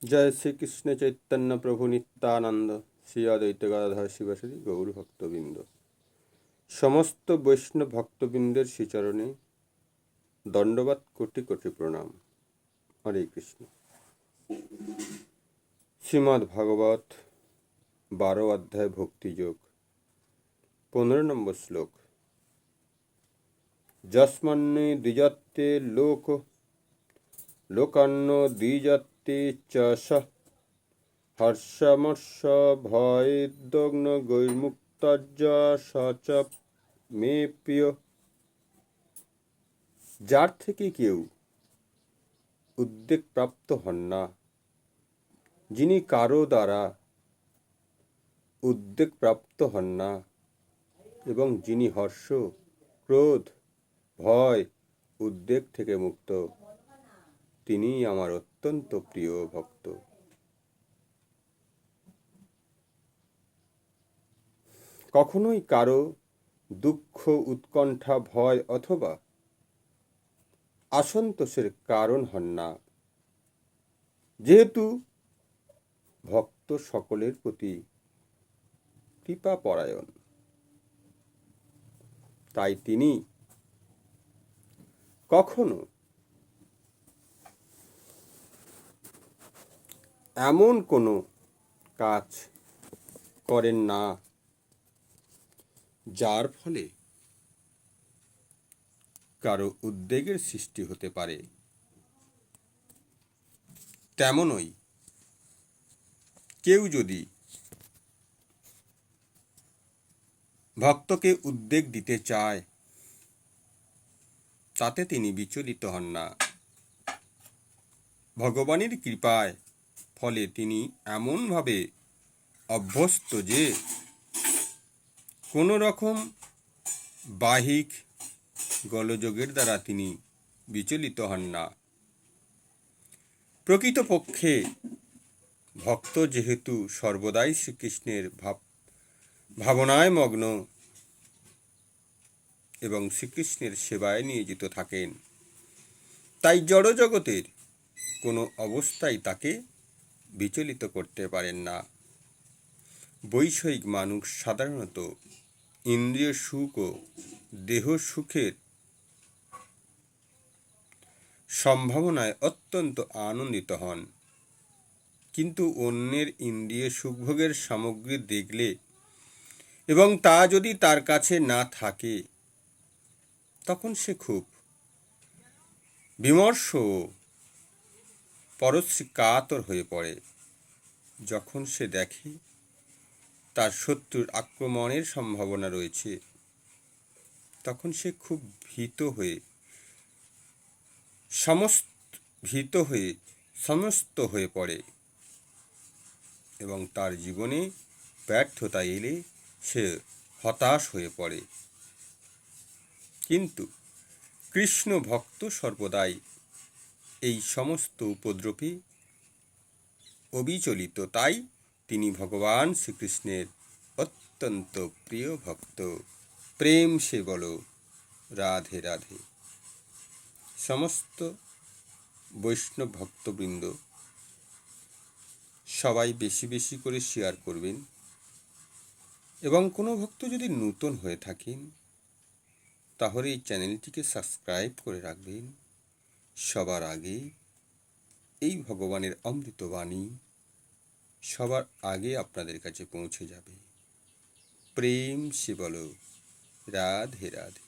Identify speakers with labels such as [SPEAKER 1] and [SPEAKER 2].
[SPEAKER 1] জয় শ্রীকৃষ্ণ চৈতন্য প্রভু নিত্যানন্দ শ্রী অদ্বৈত গদাধর শিবাসাদি গৌর ভক্তবৃন্দ। সমস্ত বৈষ্ণব ভক্তবৃন্দের শ্রীচরণে দণ্ডবাদ কোটি কোটি প্রণাম। হরে কৃষ্ণ। শ্রীমদ্ ভাগবত 12 অধ্যায় ভক্তিযোগ 15 নম্বর শ্লোক। যস্মান্নে দ্বিজাতে লোকান্ন দ্বিজাতে চ সঃ হর্ষমর্ষ ভয়েদগ্ন গৈর্মুক্তজ্জ স চ মে প্রিয়। যার থেকে কেউ উদ্বেগপ্রাপ্ত হন না, যিনি কারো দ্বারা উদ্বেগপ্রাপ্ত হন না এবং যিনি হর্ষ, ক্রোধ, ভয়, উদ্বেগ থেকে মুক্ত, তিনি আমার অত্যন্ত প্রিয় ভক্ত। কখনোই কারো দুঃখ, উৎকণ্ঠা, ভয় অথবা অসন্তোষের কারণ হন না, যেহেতু ভক্ত সকলের প্রতি কৃপাপরায়ণ। তাই তিনি কখনো এমন কোনো কাজ করেন না যার ফলে কারো উদ্বেগের সৃষ্টি হতে পারে। তেমনই কেউ যদি ভক্তকে উদ্বেগ দিতে চায়, তাতে তিনি বিচলিত হন না। ভগবানের কৃপায় ফলে তিনি এমনভাবে অভ্যস্ত যে কোনো রকম বাহিক গোলযোগের দ্বারা তিনি বিচলিত হন না। প্রকৃতপক্ষে ভক্ত যেহেতু সর্বদাই শ্রীকৃষ্ণের ভাবনায় মগ্ন এবং শ্রীকৃষ্ণের সেবায় নিয়োজিত থাকেন, তাই জড়জগতের কোনো অবস্থায় তাকে বিচলিত করতে পারেন না। বৈষয়িক মানুষ সাধারণত ইন্দ্রিয় সুখ ও দেহ সুখের সম্ভাবনায় অত্যন্ত আনন্দিত হন, কিন্তু অন্যের ইন্দ্রিয় সুখভোগের সামগ্রী দেখলে এবং তা যদি তার কাছে না থাকে, তখন সে খুব বিমর্ষ ও পরশ্রী কাতর হয়ে পড়ে। যখন সে দেখে তার শত্রুর আক্রমণের সম্ভাবনা রয়েছে, তখন সে খুব ভীত হয়ে সমস্ত হয়ে পড়ে এবং তার জীবনে ব্যর্থতা এলে সে হতাশ হয়ে পড়ে। কিন্তু কৃষ্ণ ভক্ত সর্বদাই এই সমস্ত উপদ্রবে অবিচলিত, তাই তিনি ভগবান শ্রীকৃষ্ণের অত্যন্ত প্রিয় ভক্ত। প্রেম সে বলো রাধে রাধে। সমস্ত বৈষ্ণব ভক্তবৃন্দ সবাই বেশি বেশি করে শেয়ার করবেন এবং কোনো ভক্ত যদি নূতন হয়ে থাকেন তাহলে এই চ্যানেলটিকে সাবস্ক্রাইব করে রাখবেন। সবার আগে এই ভগবানের অমৃত বাণী সবার আগে আপনাদের কাছে পৌঁছে যাবে। প্রেম সে বলো রাধে রাধে।